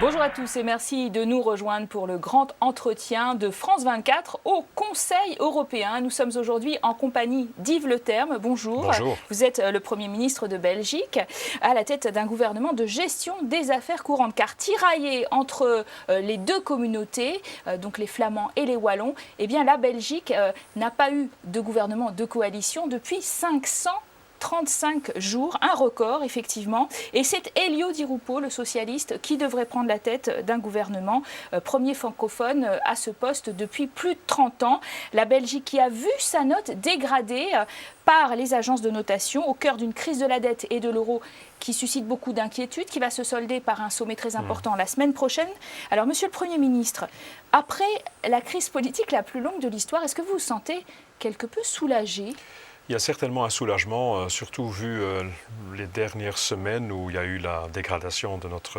Bonjour à tous et merci de nous rejoindre pour le grand entretien de France 24 au Conseil européen. Nous sommes aujourd'hui en compagnie d'Yves Leterme. Bonjour. Bonjour. Vous êtes le Premier ministre de Belgique à la tête d'un gouvernement de gestion des affaires courantes. Car tiraillé entre les deux communautés, donc les Flamands et les Wallons, eh bien la Belgique n'a pas eu de gouvernement de coalition depuis 535 jours, un record effectivement. Et c'est Elio Di Rupo, le socialiste, qui devrait prendre la tête d'un gouvernement, premier francophone à ce poste depuis plus de 30 ans. La Belgique qui a vu sa note dégradée par les agences de notation au cœur d'une crise de la dette et de l'euro qui suscite beaucoup d'inquiétudes, qui va se solder par un sommet très important la semaine prochaine. Alors, Monsieur le Premier ministre, après la crise politique la plus longue de l'histoire, est-ce que vous vous sentez quelque peu soulagé ? Il y a certainement un soulagement, surtout vu les dernières semaines où il y a eu la dégradation de notre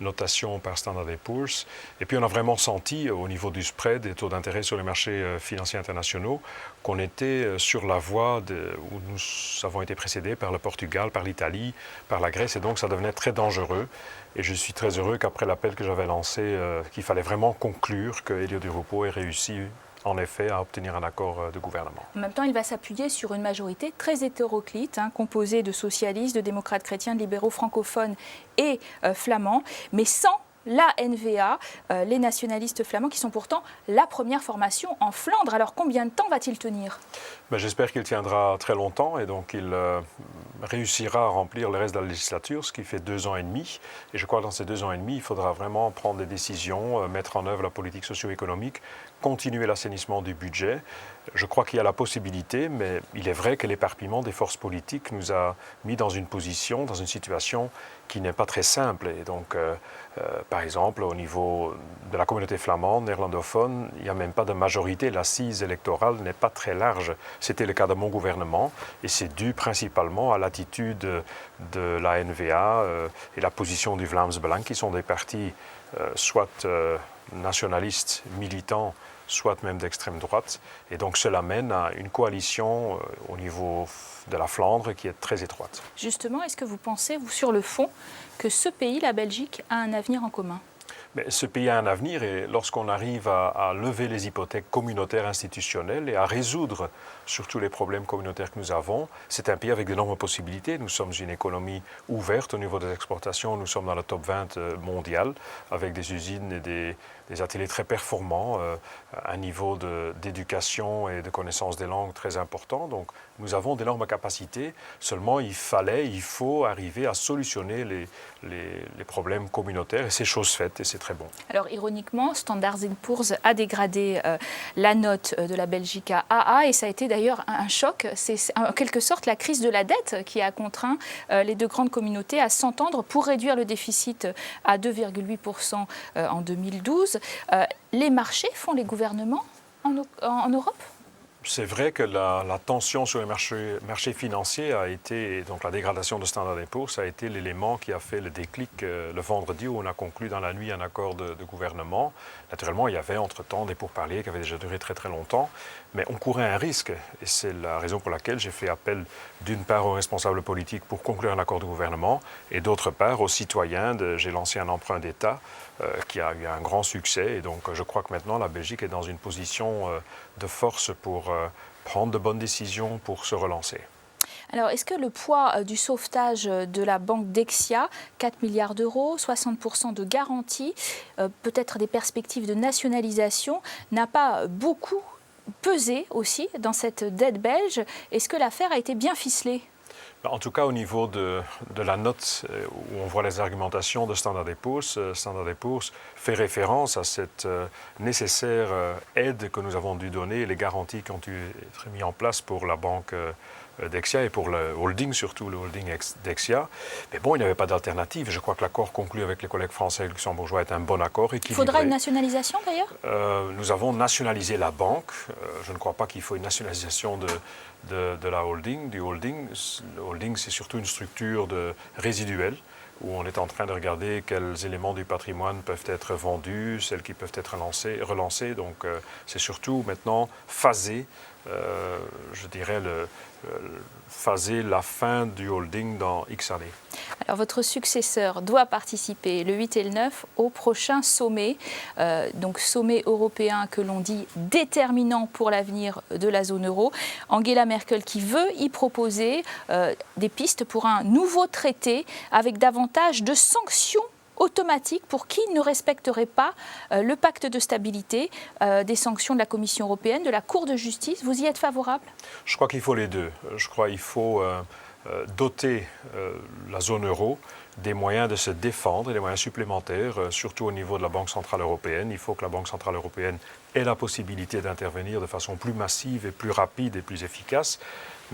notation par Standard & Poor's. Et puis on a vraiment senti au niveau du spread des taux d'intérêt sur les marchés financiers internationaux qu'on était sur la voie où nous avons été précédés par le Portugal, par l'Italie, par la Grèce. Et donc ça devenait très dangereux. Et je suis très heureux qu'après l'appel que j'avais lancé, qu'il fallait vraiment conclure que Elio Di Rupo ait réussi en effet, à obtenir un accord de gouvernement. En même temps, il va s'appuyer sur une majorité très hétéroclite, composée de socialistes, de démocrates chrétiens, de libéraux francophones et flamands, mais sans la NVA, les nationalistes flamands, qui sont pourtant la première formation en Flandre. Alors, combien de temps va-t-il tenir ? J'espère qu'il tiendra très longtemps et donc il réussira à remplir le reste de la législature, ce qui fait 2 ans et demi. Et je crois que dans ces 2 ans et demi, il faudra vraiment prendre des décisions, mettre en œuvre la politique socio-économique, continuer l'assainissement du budget. Je crois qu'il y a la possibilité, mais il est vrai que l'éparpillement des forces politiques nous a mis dans une position, dans une situation qui n'est pas très simple. Et donc, par exemple, au niveau de la communauté flamande, néerlandophone, il n'y a même pas de majorité. L'assise électorale n'est pas très large. C'était le cas de mon gouvernement et c'est dû principalement à l'attitude de la NVA et la position du Vlaams Belang, qui sont des partis soit nationalistes, militants, soit même d'extrême droite. Et donc cela mène à une coalition au niveau de la Flandre qui est très étroite. Justement, est-ce que vous pensez, vous, sur le fond, que ce pays, la Belgique, a un avenir en commun ? Mais ce pays a un avenir et lorsqu'on arrive à lever les hypothèques communautaires institutionnelles et à résoudre surtout les problèmes communautaires que nous avons, c'est un pays avec d'énormes possibilités. Nous sommes une économie ouverte au niveau des exportations, nous sommes dans le top 20 mondial avec des usines et des ateliers très performants, un niveau d'éducation et de connaissance des langues très important. Donc nous avons d'énormes capacités, seulement il faut arriver à solutionner les problèmes communautaires et c'est chose faite et c'est très bon. Alors ironiquement, Standard & Poor's a dégradé la note de la Belgique à AA et ça a été d'ailleurs un choc. C'est en quelque sorte la crise de la dette qui a contraint les deux grandes communautés à s'entendre pour réduire le déficit à 2,8% en 2012. Les marchés font les gouvernements en Europe ? C'est vrai que la tension sur les marchés financiers a été, donc la dégradation de Standard & Poor's a été l'élément qui a fait le déclic le vendredi où on a conclu dans la nuit un accord de gouvernement. Naturellement, il y avait entre-temps des pourparlers qui avaient déjà duré très très longtemps, mais on courait un risque et c'est la raison pour laquelle j'ai fait appel d'une part aux responsables politiques pour conclure un accord de gouvernement et d'autre part aux citoyens. J'ai lancé un emprunt d'État qui a eu un grand succès et donc je crois que maintenant la Belgique est dans une position de force pour prendre de bonnes décisions pour se relancer. Alors, est-ce que le poids du sauvetage de la banque Dexia, 4 milliards d'euros, 60% de garantie, peut-être des perspectives de nationalisation, n'a pas beaucoup pesé aussi dans cette dette belge ? Est-ce que l'affaire a été bien ficelée ? En tout cas, au niveau de la note où on voit les argumentations de Standard & Poor's fait référence à cette nécessaire aide que nous avons dû donner, les garanties qui ont dû être mises en place pour la banque Dexia et pour le holding, surtout le holding Dexia. Mais bon, il n'y avait pas d'alternative. Je crois que l'accord conclu avec les collègues français et luxembourgeois est un bon accord équilibré. Il faudra une nationalisation d'ailleurs ? Nous avons nationalisé la banque. Je ne crois pas qu'il faut une nationalisation de la holding, du holding. Le holding, c'est surtout une structure résiduelle où on est en train de regarder quels éléments du patrimoine peuvent être vendus, celles qui peuvent être relancées. Donc, c'est surtout maintenant phaser, je dirais, phaser la fin du holding dans X années. Alors, votre successeur doit participer le 8 et le 9 au prochain sommet, donc sommet européen que l'on dit déterminant pour l'avenir de la zone euro. Angela Merkel qui veut y proposer des pistes pour un nouveau traité avec davantage de sanctions automatique pour qui ne respecterait pas le pacte de stabilité, des sanctions de la Commission européenne, de la Cour de justice. Vous y êtes favorable? Je crois qu'il faut les deux. Je crois qu'il faut doter la zone euro des moyens de se défendre, des moyens supplémentaires, surtout au niveau de la Banque centrale européenne. Il faut que la Banque centrale européenne ait la possibilité d'intervenir de façon plus massive et plus rapide et plus efficace.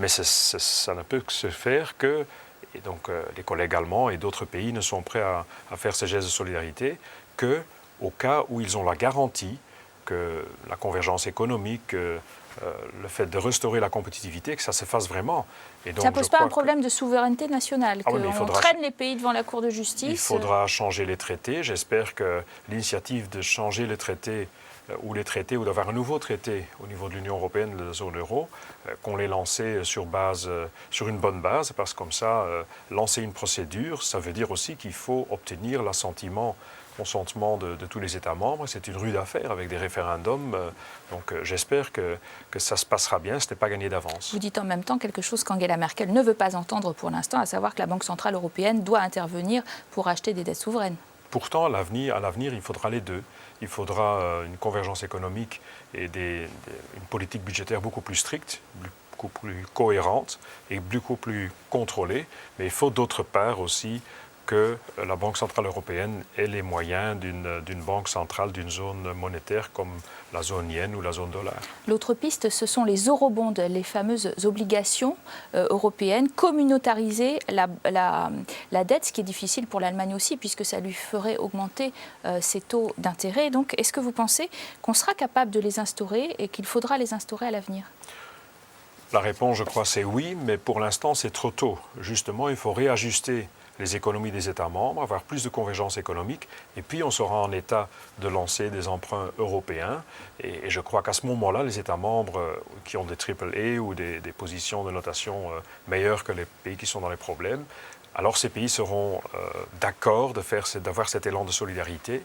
Mais ça ne peut que se faire que... Et donc, les collègues allemands et d'autres pays ne sont prêts à faire ces gestes de solidarité qu'au cas où ils ont la garantie que la convergence économique, le fait de restaurer la compétitivité, que ça se fasse vraiment. Et donc, ça ne pose pas un problème de souveraineté nationale, qu'on traîne les pays devant la Cour de justice? Il faudra changer les traités. J'espère que l'initiative de changer les traités ou d'avoir un nouveau traité au niveau de l'Union européenne, de la zone euro, qu'on l'ait lancé sur une bonne base, parce que comme ça, lancer une procédure, ça veut dire aussi qu'il faut obtenir consentement de tous les États membres. C'est une rude affaire avec des référendums. Donc j'espère que ça se passera bien. Ce n'est pas gagné d'avance. Vous dites en même temps quelque chose qu'Angela Merkel ne veut pas entendre pour l'instant, à savoir que la Banque centrale européenne doit intervenir pour acheter des dettes souveraines. Pourtant, à l'avenir, il faudra les deux. Il faudra une convergence économique et une politique budgétaire beaucoup plus stricte, beaucoup plus cohérente et beaucoup plus contrôlée. Mais il faut d'autre part aussi que la Banque centrale européenne ait les moyens d'une banque centrale, d'une zone monétaire comme la zone yen ou la zone dollar. L'autre piste, ce sont les eurobonds, les fameuses obligations européennes, communautariser la dette, ce qui est difficile pour l'Allemagne aussi, puisque ça lui ferait augmenter ses taux d'intérêt. Donc, est-ce que vous pensez qu'on sera capable de les instaurer et qu'il faudra les instaurer à l'avenir? La réponse, je crois, c'est oui, mais pour l'instant, c'est trop tôt. Justement, il faut réajuster les économies des États membres, avoir plus de convergence économique, et puis on sera en état de lancer des emprunts européens. Et je crois qu'à ce moment-là, les États membres qui ont des AAA ou des positions de notation meilleures que les pays qui sont dans les problèmes, alors ces pays seront d'accord d'avoir cet élan de solidarité.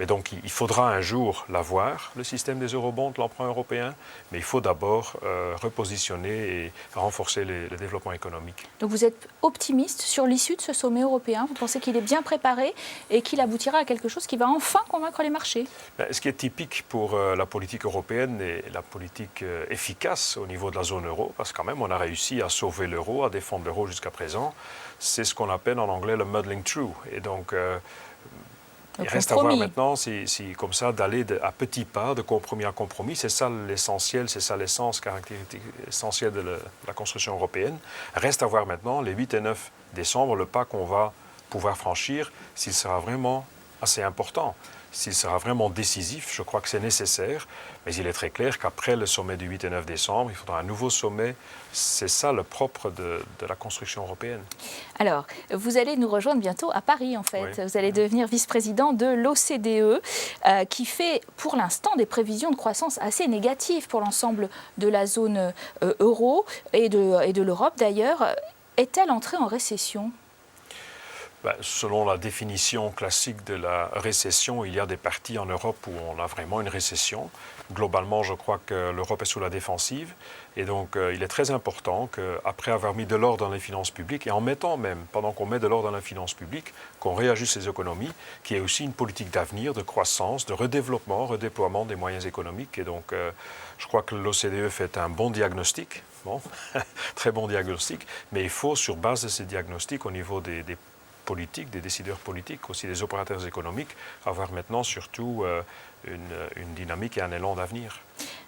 Mais donc, il faudra un jour l'avoir, le système des eurobonds, l'emprunt européen, mais il faut d'abord repositionner et renforcer le développement économique. Donc vous êtes optimiste sur l'issue de ce sommet européen? Vous pensez qu'il est bien préparé et qu'il aboutira à quelque chose qui va enfin convaincre les marchés? Ce qui est typique pour la politique européenne et la politique efficace au niveau de la zone euro, parce que quand même on a réussi à sauver l'euro, à défendre l'euro jusqu'à présent, c'est ce qu'on appelle en anglais le muddling through. Et donc, il reste à voir maintenant si comme ça, d'aller à petits pas, de compromis à compromis. C'est ça l'essentiel, c'est ça l'essence caractéristique essentielle de la construction européenne. Reste à voir maintenant, les 8 et 9 décembre, le pas qu'on va pouvoir franchir, s'il sera vraiment assez important. S'il sera vraiment décisif, je crois que c'est nécessaire. Mais il est très clair qu'après le sommet du 8 et 9 décembre, il faudra un nouveau sommet. C'est ça le propre de la construction européenne. Alors, vous allez nous rejoindre bientôt à Paris, en fait. Oui. Vous allez devenir vice-président de l'OCDE, qui fait pour l'instant des prévisions de croissance assez négatives pour l'ensemble de la zone euro et de l'Europe d'ailleurs. Est-elle entrée en récession ? Selon la définition classique de la récession, il y a des parties en Europe où on a vraiment une récession. Globalement, je crois que l'Europe est sous la défensive. Et donc, il est très important qu'après avoir mis de l'ordre dans les finances publiques, et en mettant même, pendant qu'on met de l'ordre dans les finances publiques, qu'on réajuste les économies, qu'il y ait aussi une politique d'avenir, de croissance, de redéploiement des moyens économiques. Et donc, je crois que l'OCDE fait un bon diagnostic, très bon diagnostic, mais il faut, sur base de ces diagnostics, au niveau des politiques, des décideurs politiques, aussi des opérateurs économiques, avoir maintenant surtout une dynamique et un élan d'avenir.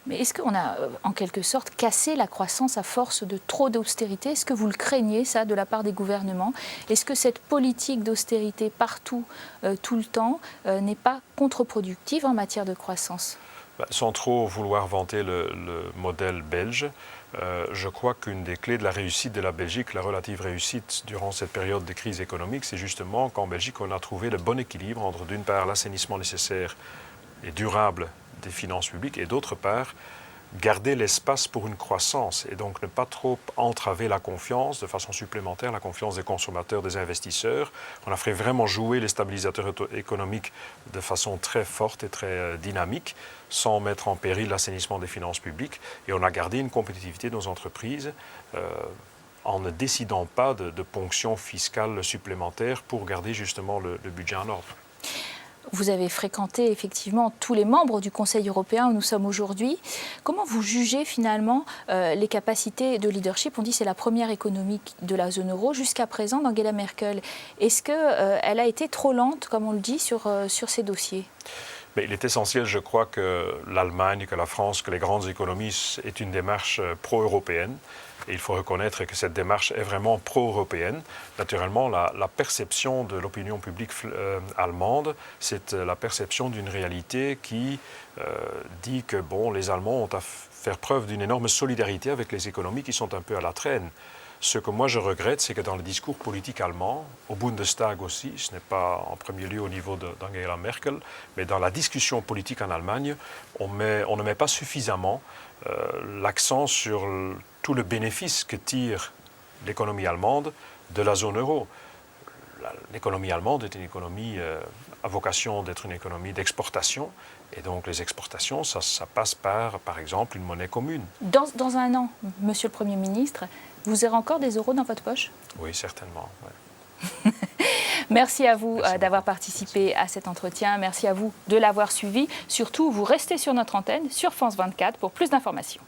Mais est-ce qu'on a en quelque sorte cassé la croissance à force de trop d'austérité? Est-ce que vous le craignez, ça, de la part des gouvernements? Est-ce que cette politique d'austérité partout, tout le temps, n'est pas contre-productive en matière de croissance? Sans trop vouloir vanter le modèle belge, je crois qu'une des clés de la réussite de la Belgique, la relative réussite durant cette période de crise économique, c'est justement qu'en Belgique, on a trouvé le bon équilibre entre, d'une part, l'assainissement nécessaire et durable des finances publiques et, d'autre part, garder l'espace pour une croissance et donc ne pas trop entraver la confiance de façon supplémentaire, la confiance des consommateurs, des investisseurs. On a fait vraiment jouer les stabilisateurs économiques de façon très forte et très dynamique, sans mettre en péril l'assainissement des finances publiques. Et on a gardé une compétitivité de nos entreprises en ne décidant pas de ponctions fiscales supplémentaires pour garder justement le budget en ordre. Vous avez fréquenté effectivement tous les membres du Conseil européen où nous sommes aujourd'hui. Comment vous jugez finalement les capacités de leadership? On dit que c'est la première économie de la zone euro jusqu'à présent d'Angela Merkel. Est-ce qu'elle a été trop lente, comme on le dit, sur ces dossiers? Mais il est essentiel, je crois, que l'Allemagne, que la France, que les grandes économies aient une démarche pro-européenne. Et il faut reconnaître que cette démarche est vraiment pro-européenne. Naturellement, la perception de l'opinion publique allemande, c'est la perception d'une réalité qui dit que les Allemands ont à faire preuve d'une énorme solidarité avec les économies qui sont un peu à la traîne. Ce que moi je regrette, c'est que dans le discours politique allemand, au Bundestag aussi, ce n'est pas en premier lieu au niveau d'Angela Merkel, mais dans la discussion politique en Allemagne, on ne met pas suffisamment l'accent sur tout le bénéfice que tire l'économie allemande de la zone euro. L'économie allemande est une économie à vocation d'être une économie d'exportation. Et donc les exportations, ça passe par exemple, une monnaie commune. Dans un an, Monsieur le Premier ministre, vous aurez encore des euros dans votre poche? Oui, certainement. Ouais. Merci à vous d'avoir participé à cet entretien. Merci à vous de l'avoir suivi. Surtout, vous restez sur notre antenne, sur France 24, pour plus d'informations.